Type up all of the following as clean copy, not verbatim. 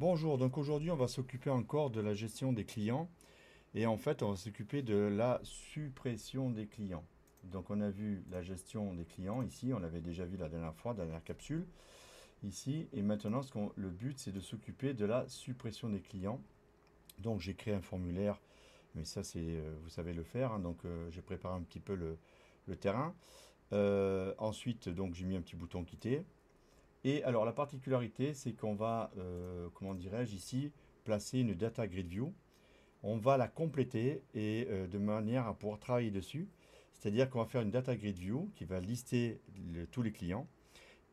Bonjour, donc aujourd'hui on va s'occuper encore de la gestion des clients et en fait on va s'occuper de la suppression des clients. Donc on a vu la gestion des clients ici, on l'avait déjà vu la dernière fois, la dernière capsule ici, et maintenant le but c'est de s'occuper de la suppression des clients. Donc j'ai créé un formulaire, mais ça c'est vous savez le faire, hein, donc j'ai préparé un petit peu le terrain. Ensuite donc j'ai mis un petit bouton quitter. Et alors la particularité, c'est qu'on va, comment dirais-je ici, placer une data grid view. On va la compléter et de manière à pouvoir travailler dessus. C'est-à-dire qu'on va faire une data grid view qui va lister tous les clients.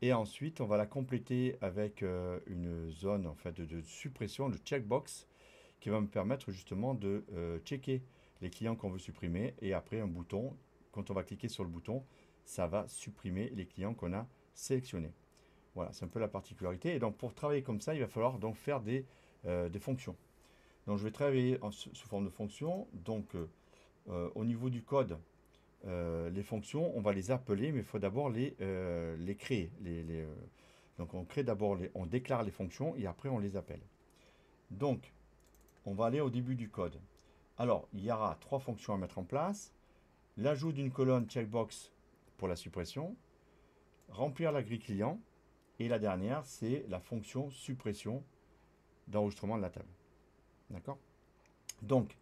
Et ensuite, on va la compléter avec une zone en fait de suppression, de checkbox, qui va me permettre justement de checker les clients qu'on veut supprimer. Et après, un bouton, quand on va cliquer sur le bouton, ça va supprimer les clients qu'on a sélectionnés. Voilà, c'est un peu la particularité. Et donc pour travailler comme ça, il va falloir donc faire des fonctions. Donc je vais travailler sous forme de fonctions. Donc au niveau du code, les fonctions, on va les appeler, mais il faut d'abord les créer. Donc on crée d'abord, on déclare les fonctions et après on les appelle. Donc on va aller au début du code. Alors il y aura trois fonctions à mettre en place. L'ajout d'une colonne checkbox pour la suppression, remplir la grille client. Et la dernière, c'est la fonction suppression d'enregistrement de la table. D'accord? Donc,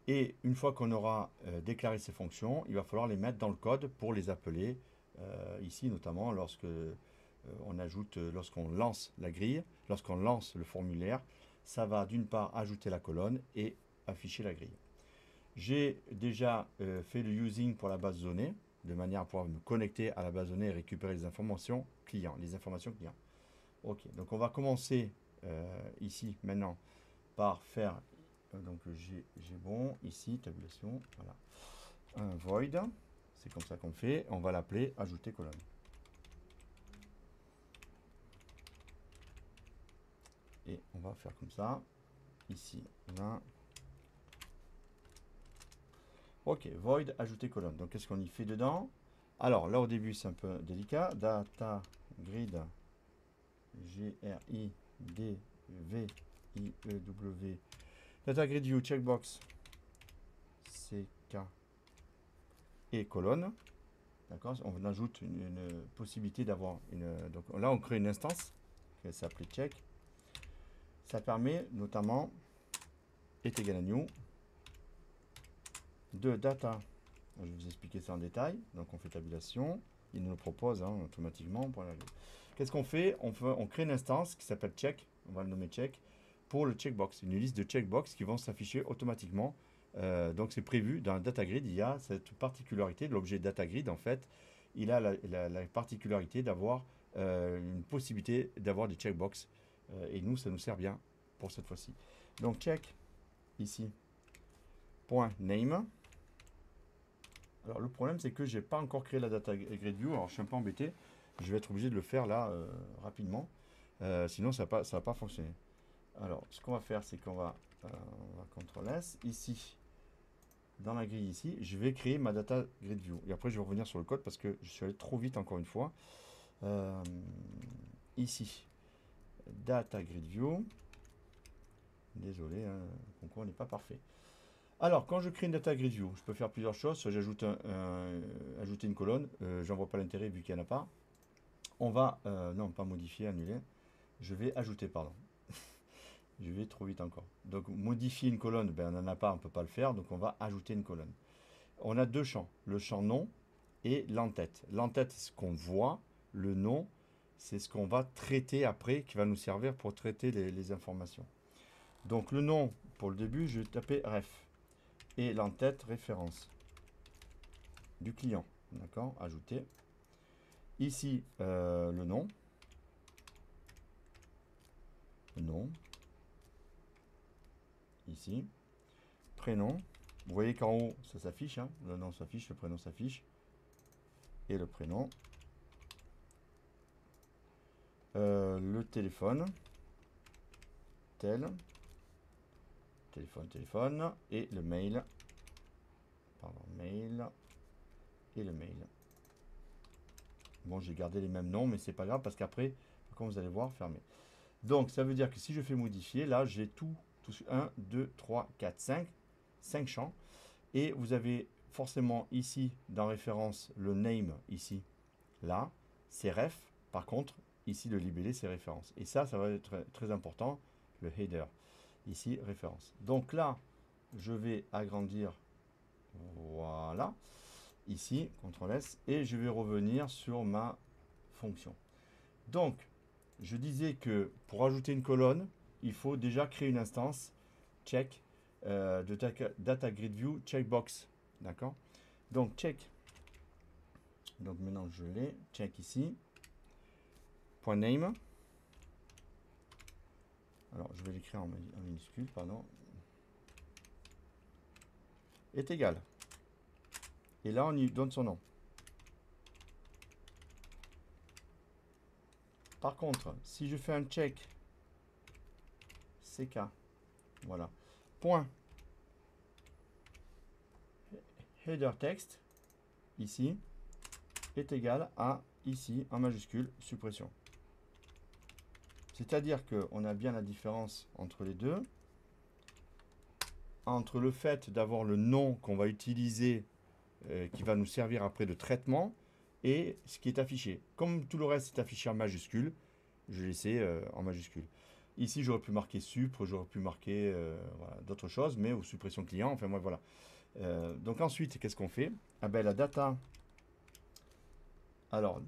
et une fois qu'on aura déclaré ces fonctions, il va falloir les mettre dans le code pour les appeler. Ici, notamment, lorsqu'on lance la grille, lorsqu'on lance le formulaire, ça va d'une part ajouter la colonne et afficher la grille. J'ai déjà fait le using pour la base de données, de manière à pouvoir me connecter à la base de données et récupérer les informations clients. Ok, donc on va commencer ici maintenant par faire, donc j'ai bon, ici, tabulation, voilà, un void, c'est comme ça qu'on fait, on va l'appeler ajouter colonne. Et on va faire comme ça, ici, 20. Ok, void, ajouter colonne. Donc qu'est-ce qu'on y fait dedans? Alors là au début c'est un peu délicat, data grid, G-R-I-D-V-I-E-W, data grid view checkbox, CK et colonne. D'accord? On ajoute une possibilité d'avoir une. Donc là, on crée une instance qui va s'appeler check. Ça permet notamment, est égal à new, de data. Je vais vous expliquer ça en détail. Donc on fait tabulation. Il nous le propose automatiquement. Qu'est-ce qu'on fait? On crée une instance qui s'appelle check. On va le nommer check pour le checkbox. Une liste de checkbox qui vont s'afficher automatiquement. Donc c'est prévu dans le data grid. Il y a cette particularité de l'objet data grid en fait. Il a la particularité d'avoir une possibilité d'avoir des checkbox. Et nous, ça nous sert bien pour cette fois-ci. Donc check ici. Point name. Alors le problème c'est que j'ai pas encore créé la data grid view. Alors je suis un peu embêté. Je vais être obligé de le faire là rapidement. Sinon ça va pas fonctionner. Alors ce qu'on va faire c'est on va CTRL S. Ici, dans la grille ici, je vais créer ma data grid view. Et après je vais revenir sur le code parce que je suis allé trop vite encore une fois. Ici, data grid view. Désolé, le concours n'est pas parfait. Alors, quand je crée une data grid view, je peux faire plusieurs choses. Soit j'ajoute ajouter une colonne. J'en vois pas l'intérêt vu qu'il n'y en a pas. On va, non, pas modifier, annuler. Je vais ajouter, pardon. Je vais trop vite encore. Donc, modifier une colonne, ben, on n'en a pas, on ne peut pas le faire. Donc, on va ajouter une colonne. On a deux champs. Le champ nom et l'entête. L'entête, c'est ce qu'on voit. Le nom, c'est ce qu'on va traiter après, qui va nous servir pour traiter les informations. Donc, le nom, pour le début, je vais taper ref. Et l'entête, référence du client. D'accord? Ajouter. Ici, le nom. Le nom. Ici. Prénom. Vous voyez qu'en haut, ça s'affiche. Hein, le nom s'affiche, le prénom s'affiche. Et le prénom. Le téléphone. Tel. Téléphone. Et le mail. Pardon, mail. Et le mail. Bon, j'ai gardé les mêmes noms, mais c'est pas grave parce qu'après, comme vous allez voir, fermé. Donc, ça veut dire que si je fais modifier, là, j'ai tout 1, 2, 3, 4, 5 champs. Et vous avez forcément ici, dans référence, le name, ici, là, c'est ref. Par contre, ici, le libellé, c'est référence. Et ça va être très, très important, le header. Ici, référence. Donc là, je vais agrandir, voilà, ici, CTRL S, et je vais revenir sur ma fonction. Donc, je disais que pour ajouter une colonne, il faut déjà créer une instance check de data grid view checkbox. D'accord? Donc, check. Donc, maintenant, je l'ai. Check ici. Point name. Alors, je vais l'écrire en minuscule, pardon. Est égal. Et là, on y donne son nom. Par contre, si je fais un check CK, voilà, point header text, ici, est égal à, ici, en majuscule, suppression. C'est-à-dire qu'on a bien la différence entre les deux, entre le fait d'avoir le nom qu'on va utiliser, qui va nous servir après de traitement, et ce qui est affiché. Comme tout le reste est affiché en majuscule, je l'ai laissé en majuscule. Ici, j'aurais pu marquer supre, j'aurais pu marquer voilà, d'autres choses, mais ou suppression client, enfin moi voilà. Donc ensuite, qu'est-ce qu'on fait? Ah ben la data, alors,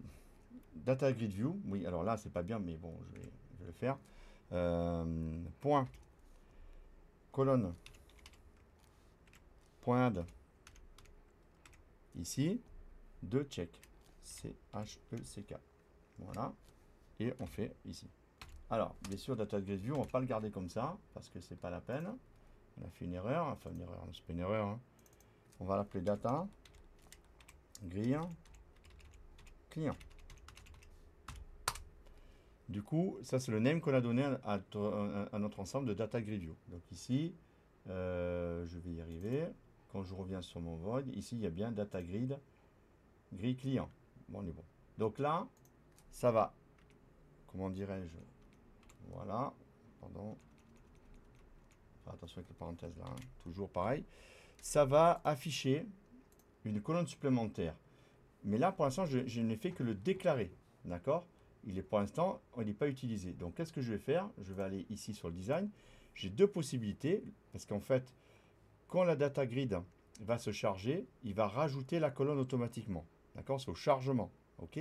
data grid view, oui, alors là, c'est pas bien, mais bon, je vais le faire. Point, colonne, point add, ici, de check, C-H-E-C-K, voilà, et on fait ici. Alors, bien sûr, data grid view, on va pas le garder comme ça, parce que c'est pas la peine. On a fait une erreur, enfin une erreur, c'est pas une erreur, hein. On va l'appeler data grille client. Du coup, ça c'est le name qu'on a donné à notre ensemble de data grid view. Donc ici, je vais y arriver. Quand je reviens sur mon void, ici il y a bien data grid, grille client. Bon, on est bon. Donc là, ça va. Comment dirais-je? Voilà. Pardon. Enfin, attention avec les parenthèses là. Hein. Toujours pareil. Ça va afficher une colonne supplémentaire. Mais là, pour l'instant, je n'ai fait que le déclarer. D'accord? Il est pour l'instant, il n'est pas utilisé. Donc, qu'est-ce que je vais faire? Je vais aller ici sur le design. J'ai deux possibilités. Parce qu'en fait, quand la data grid va se charger, il va rajouter la colonne automatiquement. D'accord? C'est au chargement. OK?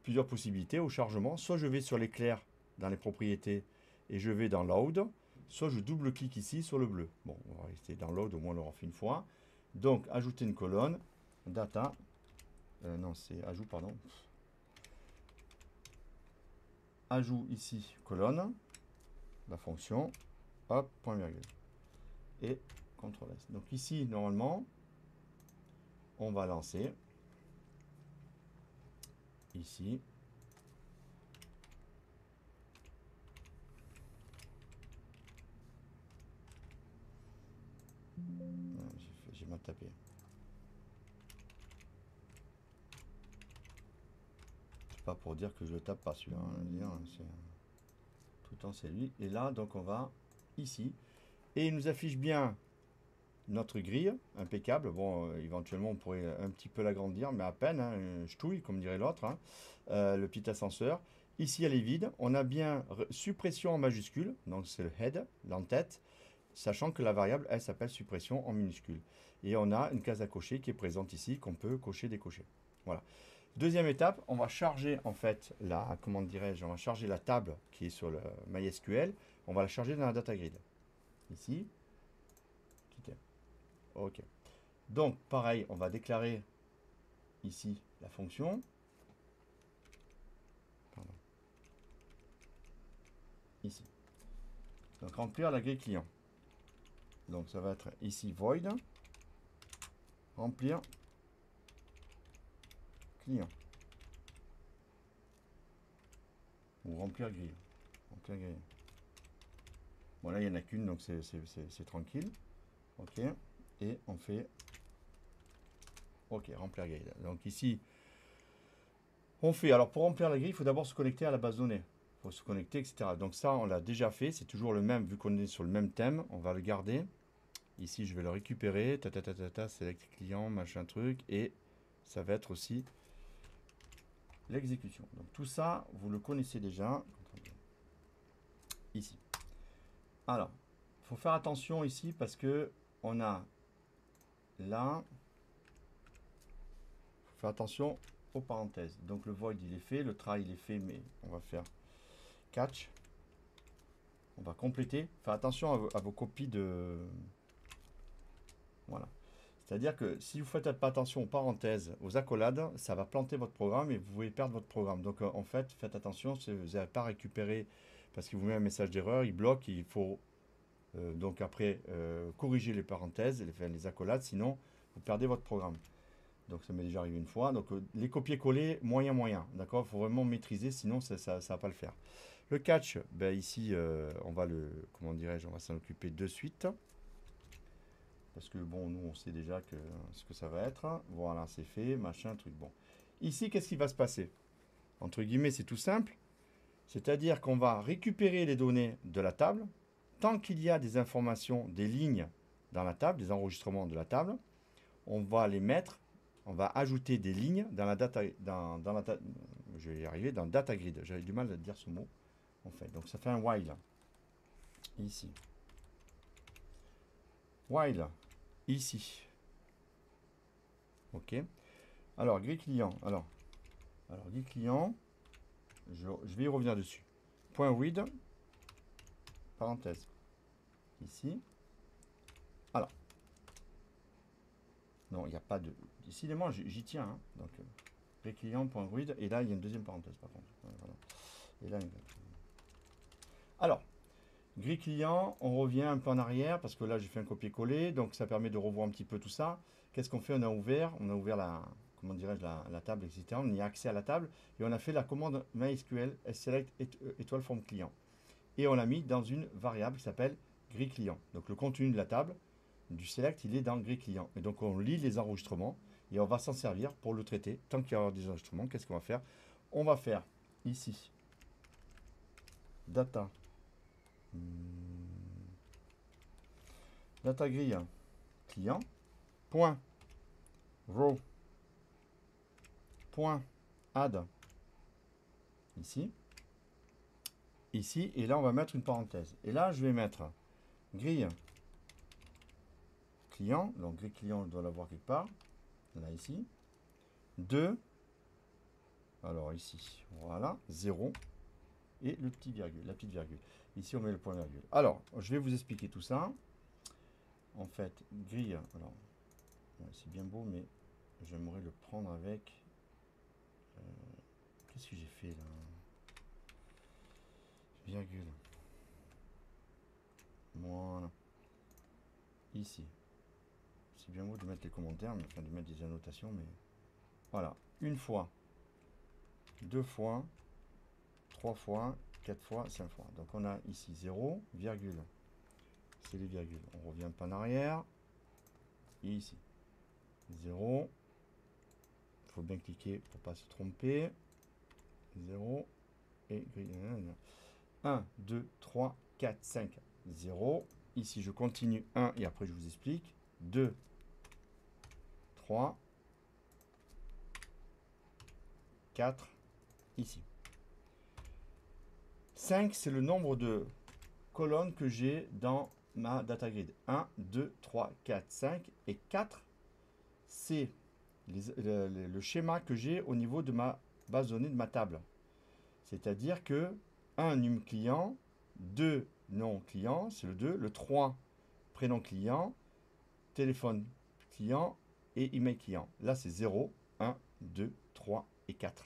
Plusieurs possibilités au chargement. Soit je vais sur l'éclair dans les propriétés et je vais dans Load. Soit je double-clique ici sur le bleu. Bon, on va rester dans Load, au moins on l'aura fait une fois. Donc, ajouter une colonne. Data. Non, c'est ajout, pardon. Ajout ici, colonne. La fonction. Hop, point virgule. Et CTRL S. Donc ici, normalement, on va lancer. Ici. J'ai mal tapé. C'est pas pour dire que je le tape pas celui-là. Hein, tout le temps c'est lui. Et là, donc on va ici. Et il nous affiche bien notre grille, impeccable. Bon, éventuellement, on pourrait un petit peu l'agrandir, mais à peine, hein, ch'touille, comme dirait l'autre, hein. Le petit ascenseur. Ici, elle est vide. On a bien suppression en majuscule, donc c'est le head, l'entête, sachant que la variable, elle s'appelle suppression en minuscule. Et on a une case à cocher qui est présente ici, qu'on peut cocher, décocher. Voilà. Deuxième étape, on va charger en fait la, comment dirais-je, on va charger la table qui est sur le MySQL. On va la charger dans la data grid. Ici. Ok. Donc, pareil, on va déclarer ici la fonction. Pardon. Ici. Donc, remplir la grille client. Donc, ça va être ici void. Remplir client. Ou remplir grille. Remplir grille. Bon, là, il n'y en a qu'une, donc c'est tranquille. Ok. Et on fait OK, remplir grille. Donc ici, on fait, alors pour remplir la grille, il faut d'abord se connecter à la base de données. faut se connecter, etc. Donc ça, on l'a déjà fait. C'est toujours le même, vu qu'on est sur le même thème. On va le garder. Ici, je vais le récupérer. Select client, machin truc. Et ça va être aussi l'exécution. Donc tout ça, vous le connaissez déjà. Ici. Alors, il faut faire attention ici parce que on a là. Il faut faire attention aux parenthèses. Donc le void, il est fait. Le try, il est fait. Mais on va faire catch. On va compléter. Faire attention à vos copies de... Voilà. C'est-à-dire que si vous ne faites pas attention aux parenthèses, aux accolades, ça va planter votre programme et vous pouvez perdre votre programme. Donc en fait, faites attention, si vous n'avez pas récupéré, parce qu'il vous met un message d'erreur, il bloque, il faut donc après corriger les parenthèses, les accolades, sinon vous perdez votre programme. Donc ça m'est déjà arrivé une fois. Donc les copier-coller, moyen. D'accord, il faut vraiment maîtriser, sinon ça ne va pas le faire. Le catch, ben ici, on va le, comment dirais-je, on va s'en occuper de suite. Parce que bon, nous on sait déjà ce que ça va être. Voilà, c'est fait, machin, truc bon. Ici, qu'est-ce qui va se passer? Entre guillemets, c'est tout simple. C'est-à-dire qu'on va récupérer les données de la table. Tant qu'il y a des informations, des lignes dans la table, des enregistrements de la table, on va les mettre, on va ajouter des lignes dans la data, je vais y arriver, dans data grid. J'avais du mal à dire ce mot, en fait. Donc ça fait un while. Ici. While. Ici. OK. Alors, grille client. Alors grille client, je vais y revenir dessus. Point read, parenthèse. Ici. Alors. Non, il n'y a pas de... Décidément, j'y tiens. Hein. Donc, grille client, point read. Et là, il y a une deuxième parenthèse, par contre. Voilà. Et là, alors, grille client, on revient un peu en arrière parce que là j'ai fait un copier-coller, donc ça permet de revoir un petit peu tout ça. Qu'est-ce qu'on fait? On a ouvert la, comment dirais-je, la table, etc. On y a accès à la table et on a fait la commande MySQL select étoile forme client. Et on l'a mis dans une variable qui s'appelle grille client. Donc le contenu de la table, du select, il est dans grille client. Et donc on lit les enregistrements et on va s'en servir pour le traiter. Tant qu'il y aura des enregistrements, qu'est-ce qu'on va faire? On va faire ici data. Data grille client point row point add ici et là on va mettre une parenthèse et là je vais mettre grille client, donc grille client je dois l'avoir quelque part là ici 2, alors ici voilà 0 et le petit virgule, la petite virgule. Ici on met le point virgule. Alors je vais vous expliquer tout ça. En fait, grille, alors ouais, c'est bien beau, mais j'aimerais le prendre avec. Qu'est-ce que j'ai fait là? Virgule. Voilà. Ici. C'est bien beau de mettre les commentaires, mais enfin de mettre des annotations, mais voilà. Une fois, 2 fois, 3 fois, 4 fois, 5 fois. Donc on a ici 0, virgule. C'est les virgules. On revient pas en arrière. Et ici. 0. Il faut bien cliquer pour pas se tromper. 0. Et 1, 2, 3, 4, 5, 0. Ici, je continue 1 et après, je vous explique. 2, 3, 4, ici. 5, c'est le nombre de colonnes que j'ai dans ma data grid. 1, 2, 3, 4, 5 et 4, c'est le schéma que j'ai au niveau de ma base de données de ma table. C'est-à-dire que 1 num client, 2 nom client, c'est le 2, le 3 prénom client, téléphone client et email client. Là, c'est 0, 1, 2, 3 et 4.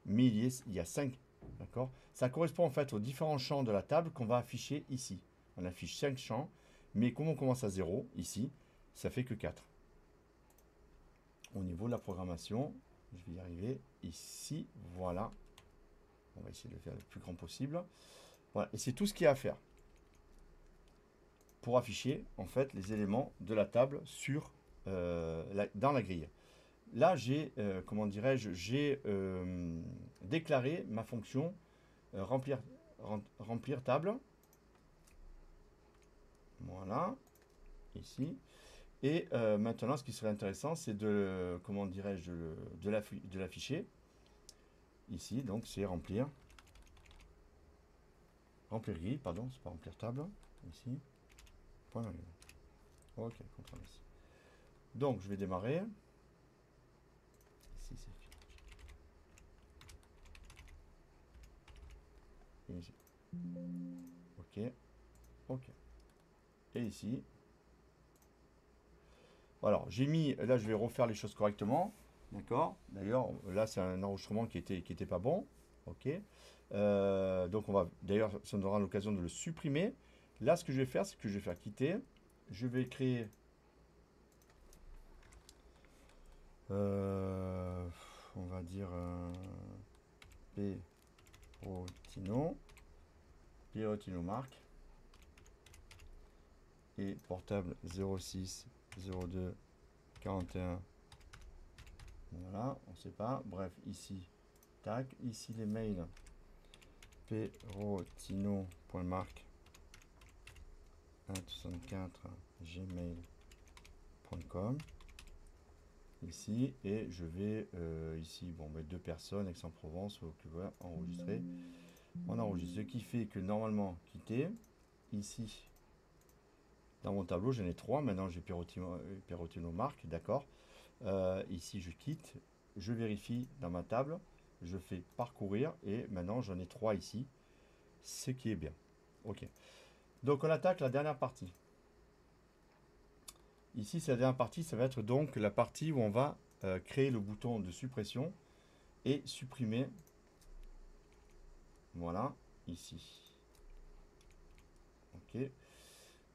Mais il y a 5. D'accord? Ça correspond en fait aux différents champs de la table qu'on va afficher ici. On affiche 5 champs, mais comme on commence à 0, ici, ça fait que 4. Au niveau de la programmation, je vais y arriver ici, voilà. On va essayer de le faire le plus grand possible. Voilà, et c'est tout ce qu'il y a à faire pour afficher en fait les éléments de la table sur, dans la grille. Là, j'ai, comment dirais-je, j'ai déclaré ma fonction remplir table. Voilà, ici. Et maintenant, ce qui serait intéressant, c'est de, comment dirais-je, de l'afficher. Ici, donc, c'est remplir. Remplir grille, pardon, c'est pas remplir table. Ici. Point virgule. Ok, CTRL S. Donc, je vais démarrer. Ici, c'est fini. Ici. Ok. Ok. Et ici. Alors, j'ai mis, là, je vais refaire les choses correctement. D'accord. D'ailleurs, là, c'est un enregistrement qui était pas bon. Ok. Donc, on va, d'ailleurs, ça nous donnera l'occasion de le supprimer. Là, ce que je vais faire, c'est que je vais faire quitter. Je vais créer on va dire Perotino marque et portable 06 02 41. Voilà, on sait pas. Bref, ici, tac, ici les mails perotino.marque 164 gmail.com ici, et je vais ici, bon, mettre 2 personnes, Aix-en-Provence, qui va enregistrer. On enregistre, ce qui fait que normalement, quitter, ici, dans mon tableau, j'en ai 3, maintenant j'ai Perotino marque, d'accord. Ici, je quitte, je vérifie dans ma table, je fais parcourir, et maintenant j'en ai 3 ici, ce qui est bien. Ok. Donc on attaque la dernière partie. Ici, c'est la dernière partie, ça va être donc la partie où on va créer le bouton de suppression et supprimer. Voilà, ici. Ok.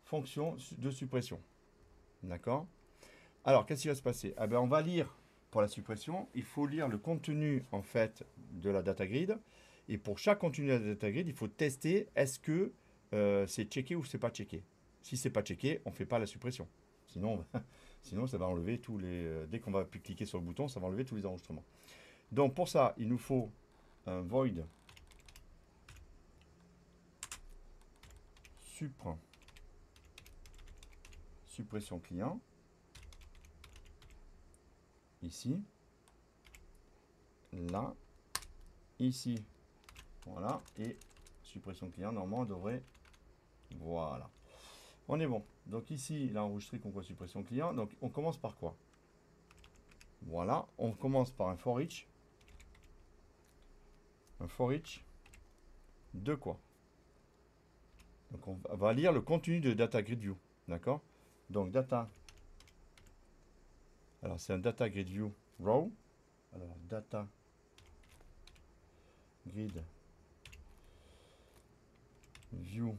Fonction de suppression. D'accord. Alors, qu'est-ce qui va se passer? Ah ben, on va lire pour la suppression. Il faut lire le contenu en fait de la data grid. Et pour chaque contenu de la data grid, il faut tester est-ce que c'est checké ou c'est pas checké. Si c'est pas checké, on ne fait pas la suppression. Sinon, sinon ça va enlever tous les. Dès qu'on va plus cliquer sur le bouton, ça va enlever tous les enregistrements. Donc pour ça, il nous faut un void suppression client. Ici, là, ici, voilà, et suppression client, normalement, on devrait, voilà. On est bon. Donc ici, il a enregistré concours suppression client. Donc on commence par quoi? Voilà, on commence par un for each. Un for each de quoi? Donc on va lire le contenu de data grid view, d'accord? Donc data, alors c'est un data grid view row. Alors data grid view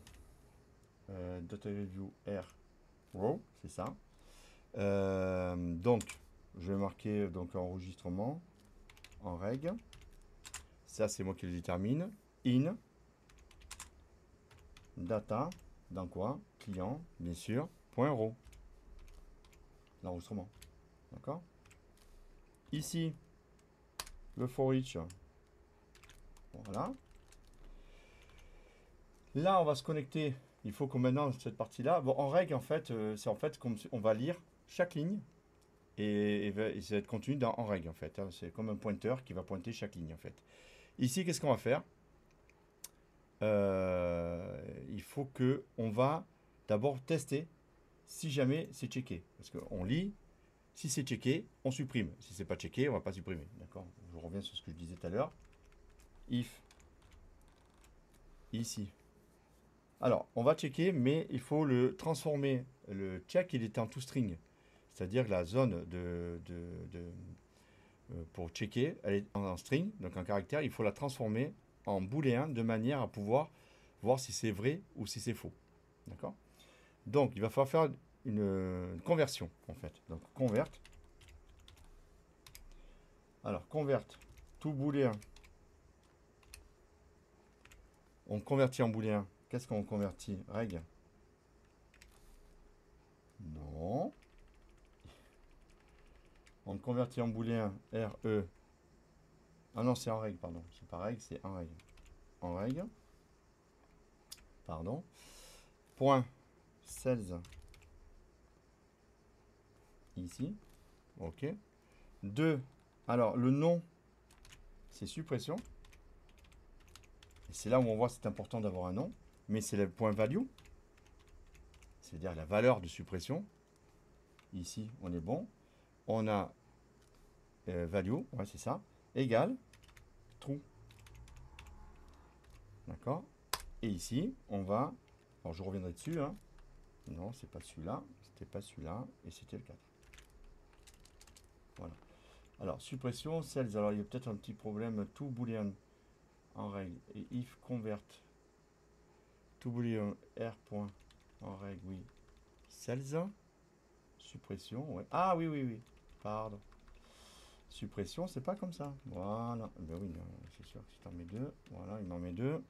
data grid view r row, c'est ça. Donc je vais marquer donc enregistrement en règle. Ça c'est moi qui le détermine. In data dans quoi? Client, bien sûr, point row. L'enregistrement. D'accord? Ici, le for each. Voilà. Là, on va se connecter. Il faut qu'on maintenant cette partie-là. Bon, en règle, en fait, c'est en fait comme on va lire chaque ligne et ça va être contenu dans en règle, en fait. Hein. C'est comme un pointeur qui va pointer chaque ligne, en fait. Ici, qu'est-ce qu'on va faire? Il faut que on va d'abord tester si jamais c'est checké. Parce qu'on lit, si c'est checké, on supprime. Si c'est pas checké, on va pas supprimer. D'accord? Je reviens sur ce que je disais tout à l'heure. If ici. Alors, on va checker, mais il faut le transformer. Le check, il est en toString. C'est-à-dire que la zone pour checker, elle est en string, donc en caractère. Il faut la transformer en booléen de manière à pouvoir voir si c'est vrai ou si c'est faux. D'accord? Donc, il va falloir faire une conversion, en fait. Donc, convert. Alors, convert tout booléen. On convertit en booléen. Qu'est-ce qu'on convertit? Règle? Non. On convertit en booléen RE. Ah non, c'est en règle, pardon. C'est pas règle, c'est en règle. en règle, pardon, point sales ici, ok. 2, alors le nom, c'est suppression. Et c'est là où on voit que c'est important d'avoir un nom, mais c'est le point value, c'est-à-dire la valeur de suppression. Ici, on est bon. On a value, ouais, c'est ça, égale true. D'accord. Et ici, on va, alors je reviendrai dessus, hein. Non, c'est pas celui-là, c'était pas celui-là, et c'était le 4. Voilà. Alors, suppression, sales, alors il y a peut-être un petit problème, to boolean en règle, et if convert, to boolean r point en règle, oui, sales, suppression, ouais. Ah oui, oui, oui, pardon. Suppression, c'est pas comme ça. Voilà. Ben oui, c'est sûr que si tu en mets deux, voilà, il m'en met deux.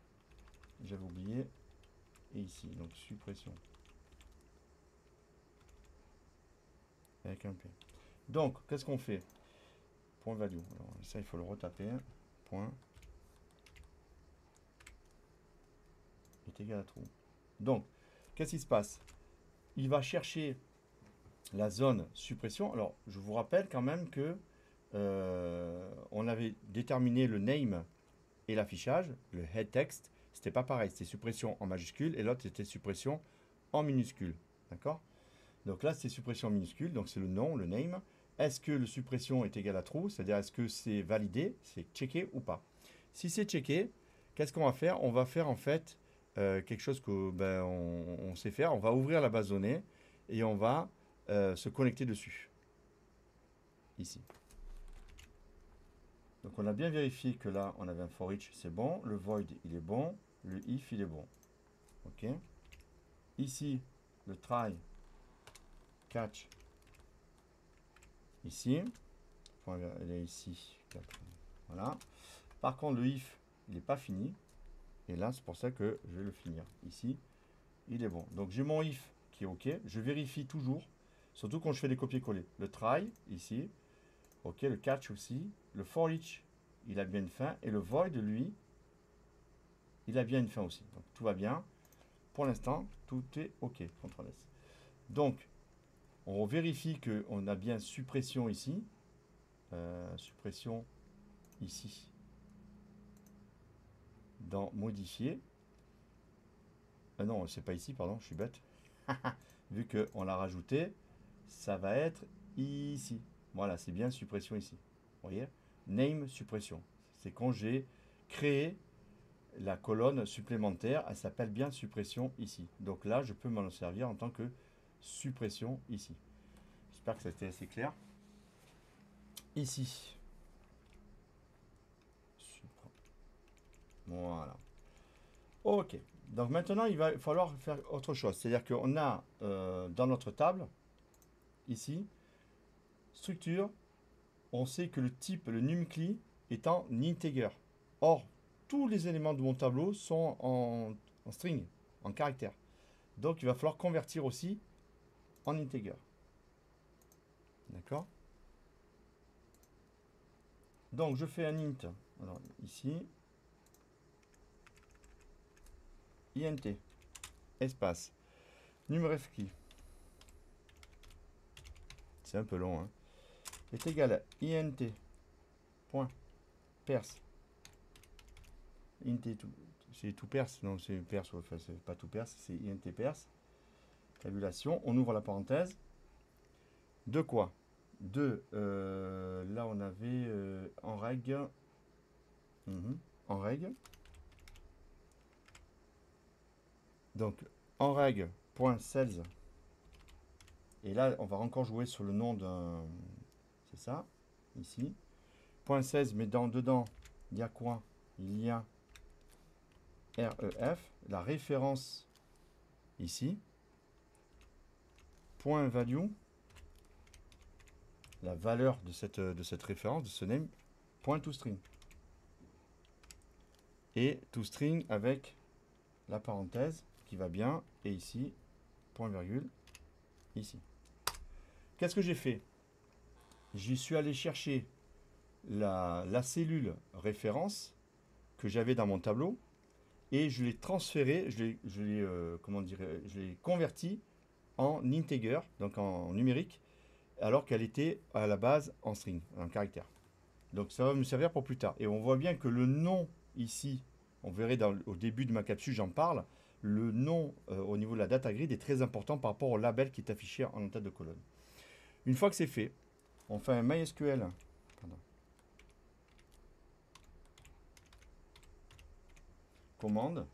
J'avais oublié. Et ici, donc suppression. Avec un P. Donc, qu'est-ce qu'on fait? Point value. Alors, ça, il faut le retaper. Point est égal à true. Donc, qu'est-ce qui se passe? Il va chercher la zone suppression. Alors, je vous rappelle quand même que on avait déterminé le name et l'affichage, le head text. C'était pas pareil, c'était suppression en majuscule et l'autre c'était suppression en minuscule. D'accord? Donc là, c'est suppression en minuscule, donc c'est le nom, le name. Est-ce que le suppression est égal à true? C'est-à-dire, est-ce que c'est validé, c'est checké ou pas? Si c'est checké, qu'est-ce qu'on va faire? On va faire en fait quelque chose que ben, on sait faire. On va ouvrir la base de données et on va se connecter dessus. Ici. Donc on a bien vérifié que là, on avait un for each, c'est bon. Le void, il est bon. Le if, il est bon. OK. Ici, le try, catch, ici. Elle est ici. 4. Voilà. Par contre, le if, il n'est pas fini. Et là, c'est pour ça que je vais le finir. Ici, il est bon. Donc j'ai mon if qui est OK. Je vérifie toujours, surtout quand je fais des copier-coller. Le try, ici. OK, le catch aussi. Le for each, il a bien une fin. Et le void, lui, il a bien une fin aussi. Donc tout va bien. Pour l'instant, tout est OK. CTRL S. Donc, on vérifie qu'on a bien suppression ici. Suppression ici. Dans modifier. Ah non, c'est pas ici, pardon, je suis bête. Vu qu'on l'a rajouté, ça va être ici. Voilà, c'est bien suppression ici. Vous voyez? Name suppression. C'est quand j'ai créé la colonne supplémentaire, elle s'appelle bien suppression ici. Donc là, je peux m'en servir en tant que suppression ici. J'espère que c'était assez clair. Ici. Voilà. Ok. Donc maintenant, il va falloir faire autre chose. C'est-à-dire qu'on a dans notre table, ici, structure, on sait que le type, le numCli, est en integer. Or, tous les éléments de mon tableau sont en string, en caractère. Donc, il va falloir convertir aussi en integer. D'accord? Donc, je fais un int. Alors, ici, int, espace, numerefkey. C'est un peu long, hein. Est égal à int, point, perse. Int tout, c'est tout perse, non, c'est perse, enfin, c'est pas tout perse, c'est int perse. Tabulation, on ouvre la parenthèse. De quoi? De, là on avait en règle, en règle. Donc en règle, point sales. Et là on va encore jouer sur le nom d'un, c'est ça, ici. Point 16, mais dedans, il y a quoi? Il y a REF, la référence ici. Point value, la valeur de cette référence, de ce name, point toString. Et toString avec la parenthèse qui va bien, et ici, point virgule, ici. Qu'est-ce que j'ai fait? J'y suis allé chercher la cellule référence que j'avais dans mon tableau, et je l'ai transféré, comment dire, je l'ai converti en integer, donc en numérique, alors qu'elle était à la base en string, en caractère. Donc ça va me servir pour plus tard. Et on voit bien que le nom ici, on verrait au début de ma capsule, j'en parle, le nom au niveau de la data grid est très important par rapport au label qui est affiché en tête de colonne. Une fois que c'est fait, on fait un MySQL. Pardon. Commande.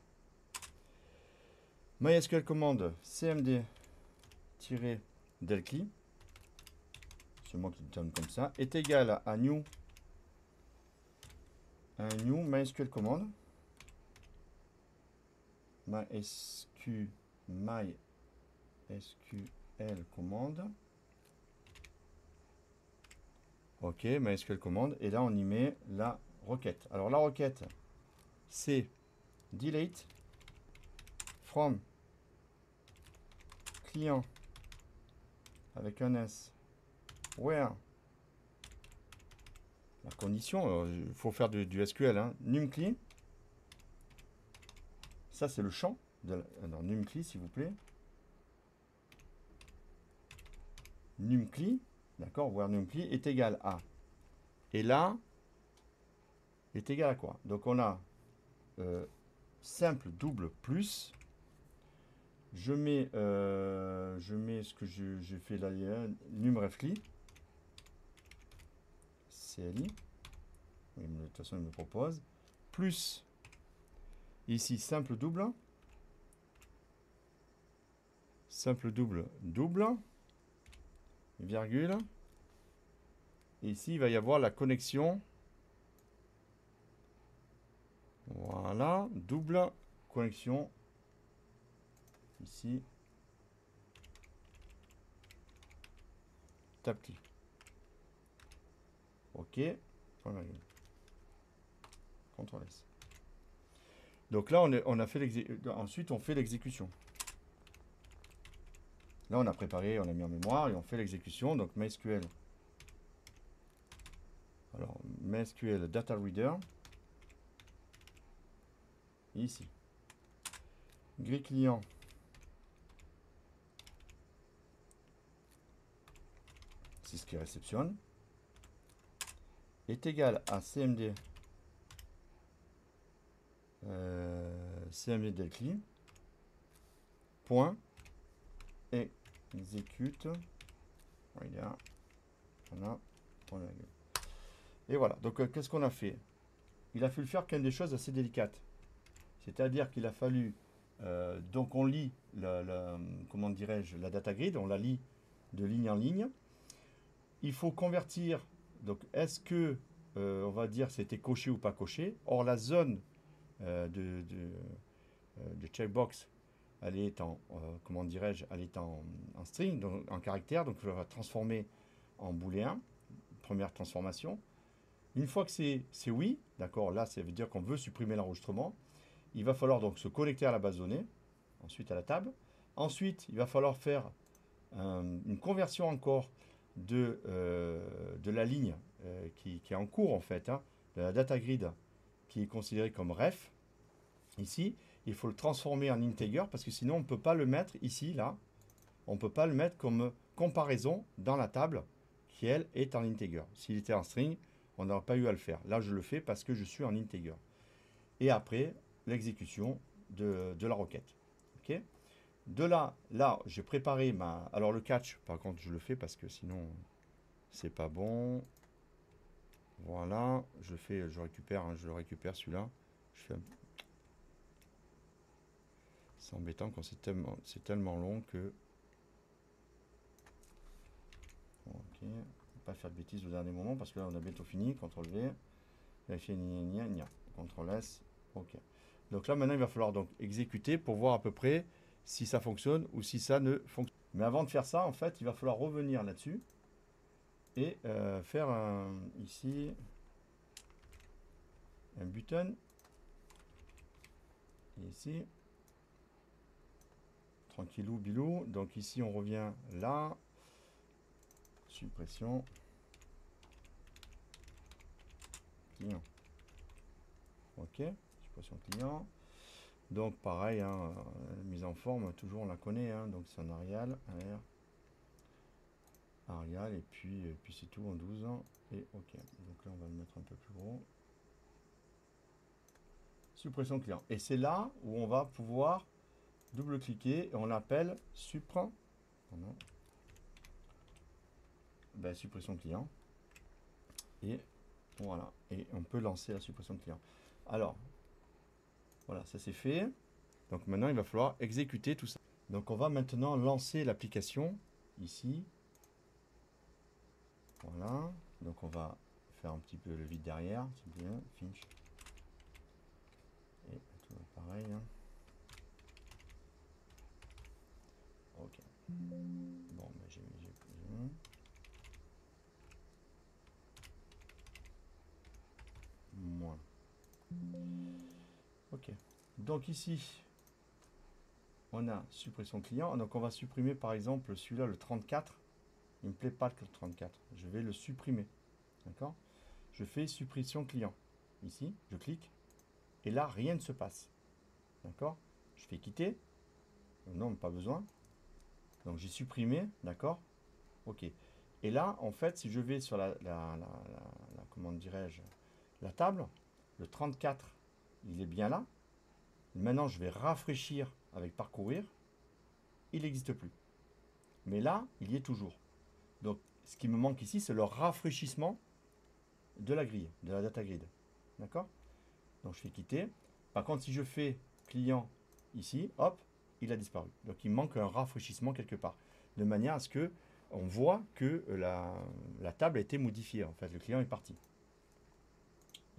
MySQL commande cmd-delcli. C'est moi qui le donne comme ça. Est égal à new MySQL commande. MySQL commande. Ok, MySQL commande. Et là, on y met la requête. Alors, la requête, c'est delete from client avec un S where la condition, il faut faire du SQL, hein, numcli. Ça, c'est le champ. Alors, numcli, s'il vous plaît. Numcli, d'accord, where numcli est égal à. Et là, est égal à quoi? Donc, on a simple double plus. Je mets ce que j'ai fait là, numrefli. CLI. Oui, de toute façon, il me propose. Plus, ici, simple double. Simple double, double. Virgule. Et ici, il va y avoir la connexion. Voilà, double connexion. Ici. Tapli. OK. CTRL S. Donc là, on a fait ensuite, on fait l'exécution. Là, on a préparé, on a mis en mémoire et on fait l'exécution. Donc, MySQL. Alors, MySQL Data Reader. Ici. Grille client. C'est ce qui réceptionne. Est égal à cmd. cmd delcli. Point. Exécute. Voilà. Et voilà. Donc, qu'est-ce qu'on a fait? Il a fallu faire qu'une des choses assez délicates. C'est-à-dire qu'il a fallu... donc, on lit, comment dirais-je, la data grid. On la lit de ligne en ligne. Il faut convertir... Donc, est-ce que, on va dire, c'était coché ou pas coché? Or, la zone de checkbox, elle est en, comment dirais-je, elle est en string, donc en caractère, donc je vais transformer en booléen, première transformation. Une fois que c'est oui, d'accord, là ça veut dire qu'on veut supprimer l'enregistrement, il va falloir donc se connecter à la base de données, ensuite à la table. Ensuite, il va falloir faire une conversion encore de la ligne qui est en cours en fait, hein, de la data grid qui est considérée comme ref. Ici, il faut le transformer en integer parce que sinon on ne peut pas le mettre ici, là. On ne peut pas le mettre comme comparaison dans la table qui, elle, est en integer. S'il était en string, on n'aurait pas eu à le faire. Là, je le fais parce que je suis en integer. Et après, l'exécution de la requête. OK? De là, j'ai préparé ma... Alors, le catch, par contre, je le fais parce que sinon, c'est pas bon. Voilà. Je récupère, hein, je le récupère celui-là. Je fais un... C'est embêtant quand c'est tellement long que... Ok, pas faire de bêtises au dernier moment parce que là on a bientôt fini. CTRL V, vérifier, CTRL S, ok. Donc là maintenant il va falloir donc exécuter pour voir à peu près si ça fonctionne ou si ça ne fonctionne. Mais avant de faire ça, en fait, il va falloir revenir là-dessus et faire ici un button. Et ici, tranquillou bilou. Donc ici on revient là. Suppression. Client. Ok, suppression client. Donc pareil, hein, mise en forme, toujours on la connaît, hein, donc c'est un Arial, Arial, et puis c'est tout en 12 ans, et ok. Donc là on va le mettre un peu plus gros. Suppression client. Et c'est là où on va pouvoir double-cliquer et on l'appelle suppression client. Et voilà. Et on peut lancer la suppression de client. Alors, voilà, ça c'est fait. Donc maintenant, il va falloir exécuter tout ça. Donc on va maintenant lancer l'application ici. Voilà. Donc on va faire un petit peu le vide derrière. C'est bien. Finish. Et tout pareil. Hein. Ok. Bon, ben j'ai moins. Ok. Donc ici, on a suppression client. Donc on va supprimer par exemple celui-là, le 34. Il ne me plaît pas que le 34. Je vais le supprimer. D'accord? Je fais suppression client. Ici, je clique. Et là, rien ne se passe. D'accord? Je fais quitter. Non, pas besoin. Donc j'ai supprimé. D'accord? Ok. Et là, en fait, si je vais sur comment dirais-je, la table, le 34, il est bien là. Maintenant, je vais rafraîchir avec parcourir. Il n'existe plus. Mais là, il y est toujours. Donc, ce qui me manque ici, c'est le rafraîchissement de la grille, de la data grid. D'accord? Donc, je fais quitter. Par contre, si je fais client ici, hop, il a disparu. Donc, il manque un rafraîchissement quelque part. De manière à ce que on voit que la table a été modifiée. En fait, le client est parti.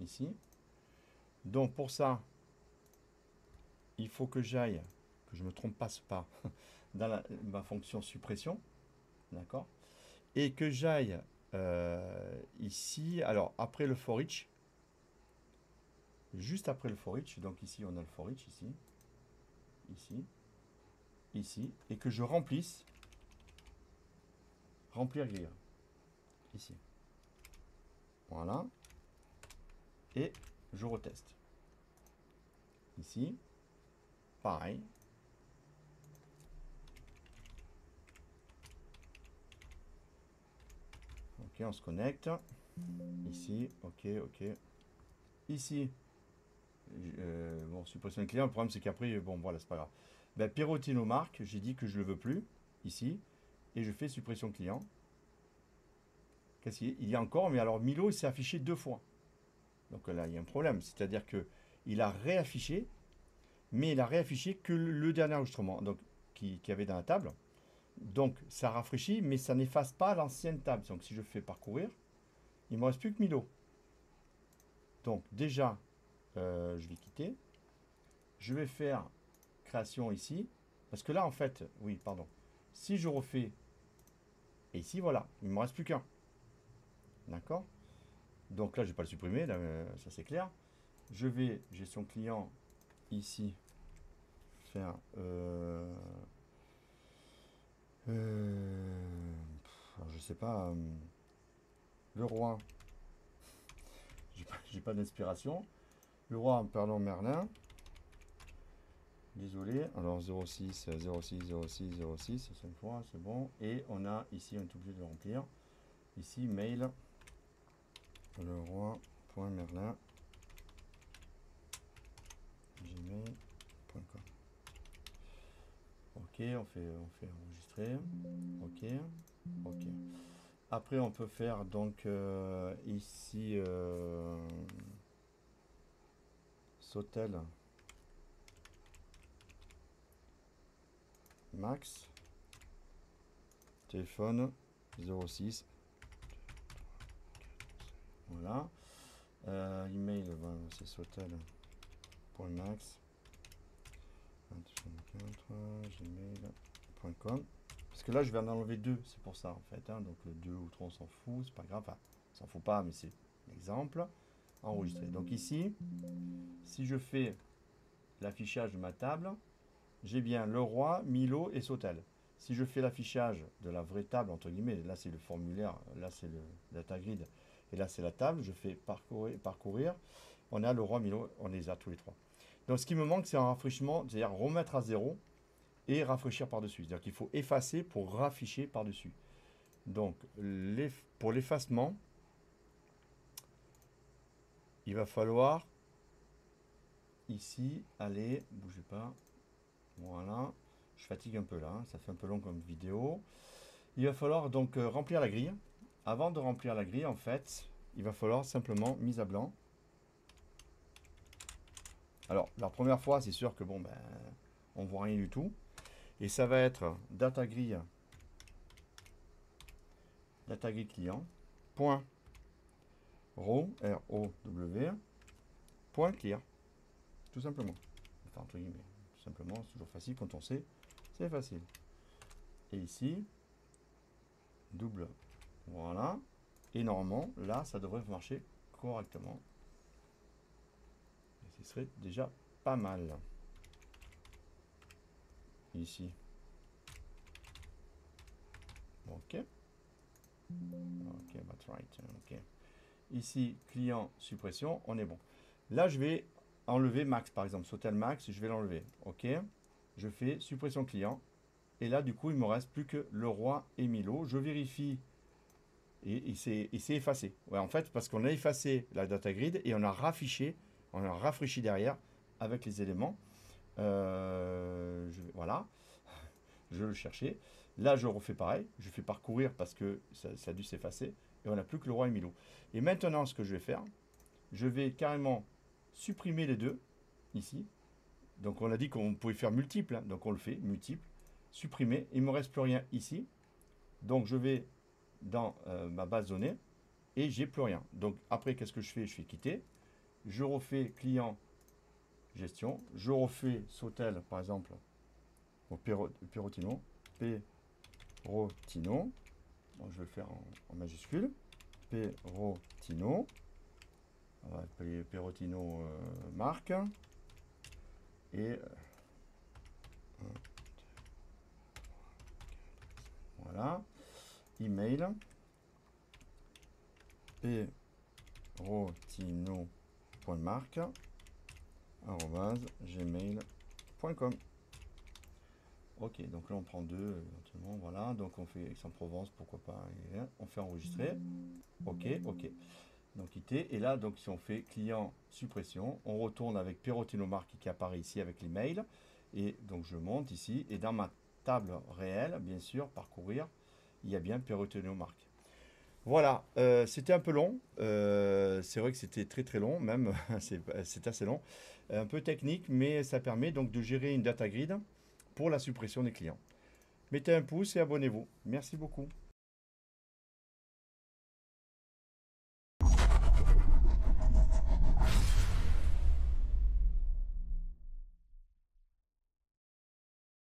Ici. Donc, pour ça, il faut que j'aille, que je ne me trompe pas dans ma fonction suppression. D'accord? Et que j'aille ici, alors après le for each, juste après le for each, donc ici on a le for each, ici, et que je remplisse, remplir grille, ici. Voilà. Et je reteste. Ici, pareil. Ok, on se connecte. Ici, ok. Ici, bon, suppression de client, le problème c'est qu'après, bon, voilà, c'est pas grave. Ben, Perotino marque, j'ai dit que je le veux plus, ici, et je fais suppression client. Qu'est-ce qu'il y a? Il y a encore, mais alors Milo, il s'est affiché 2 fois. Donc là, il y a un problème, c'est-à-dire que il a réaffiché, mais il a réaffiché que le dernier enregistrement donc, qui avait dans la table. Donc ça rafraîchit, mais ça n'efface pas l'ancienne table. Donc si je fais parcourir, il ne me reste plus que Milo. Donc déjà, je vais quitter. Je vais faire création ici. Parce que là, en fait, oui, pardon. Si je refais, et ici, voilà, il ne me reste plus qu'un. D'accord? Donc là, je ne vais pas le supprimer, là, ça c'est clair. Je vais, gestion client, ici, faire... alors, je sais pas, le roi, j'ai pas d'inspiration. Le roi, pardon, Merlin. Désolé. Alors 06, 06, 06, 06, 5 fois, c'est bon. Et on a ici, on est obligé de remplir. Ici, mail, le roi.merlin, gmail.com. Ok, on fait enregistrer. Ok. Après, on peut faire donc ici Sotel Max, téléphone 06. Voilà. Email, c'est sotel.max gmail.com. Parce que là, je vais en enlever 2, c'est pour ça en fait. Hein. Donc le 2 ou 3, on s'en fout, c'est pas grave. Enfin, on s'en fout pas, mais c'est l'exemple. Enregistrer. Donc ici, si je fais l'affichage de ma table, j'ai bien le roi, Milo et Sotel. Si je fais l'affichage de la vraie table, entre guillemets, là c'est le formulaire, là c'est le data grid, et là c'est la table, je fais parcourir, on a le roi, Milo, on les a tous les trois. Donc ce qui me manque, c'est un rafraîchissement, c'est-à-dire remettre à 0 et rafraîchir par-dessus. C'est-à-dire qu'il faut effacer pour rafficher par-dessus. Donc pour l'effacement, il va falloir ici aller, bougez pas, voilà, je fatigue un peu là, hein, ça fait un peu long comme vidéo. Il va falloir donc remplir la grille. Avant de remplir la grille, en fait, il va falloir simplement mise à blanc. Alors, la première fois, c'est sûr que bon, ben, on voit rien du tout. Et ça va être data grille client, point row, R-O-W, point clear. Tout simplement. Enfin, entre guillemets, tout simplement, c'est toujours facile quand on sait, c'est facile. Et ici, double, voilà. Et normalement, là, ça devrait marcher correctement. Et ce serait déjà pas mal. Ici. Ok. Ok, that's right. Ok. Ici, client, suppression, on est bon. Là, je vais enlever max, par exemple. Sauter le max, je vais l'enlever. Ok. Je fais suppression client. Et là, du coup, il me reste plus que le roi et Milo. Je vérifie. Et il s'est effacé. Ouais, en fait, parce qu'on a effacé la data grid et on a raffiché, on a rafraîchi derrière avec les éléments. Voilà. Je le cherchais. Là, je refais pareil. Je fais parcourir parce que ça a dû s'effacer. Et on n'a plus que le roi et Milo. Et maintenant, ce que je vais faire, je vais carrément supprimer les deux, ici. Donc, on a dit qu'on pouvait faire multiple. Hein, donc, on le fait, multiple. Supprimer. Il ne me reste plus rien ici. Donc, je vais dans ma base de données et j'ai plus rien. Donc, après, qu'est-ce que je fais? Je fais quitter. Je refais client gestion. Je refais Sautel, par exemple, au Perotino. Perotino. Donc, je vais le faire en majuscule. Perotino. On va appeler Perotino marque. Et voilà. Email. Perotino.marque @gmail.com. Ok, donc là on prend deux éventuellement, voilà, donc on fait Aix-en-Provence, pourquoi pas, et on fait enregistrer, ok, ok, donc quitter, et là donc si on fait client suppression, on retourne avec Perotino marque qui apparaît ici avec les mails, et donc je monte ici, et dans ma table réelle, bien sûr, parcourir, il y a bien Perotino marque. Voilà, c'était un peu long, c'est vrai que c'était très très long, même, c'est assez long, un peu technique, mais ça permet donc de gérer une data grid pour la suppression des clients. Mettez un pouce et abonnez-vous. Merci beaucoup.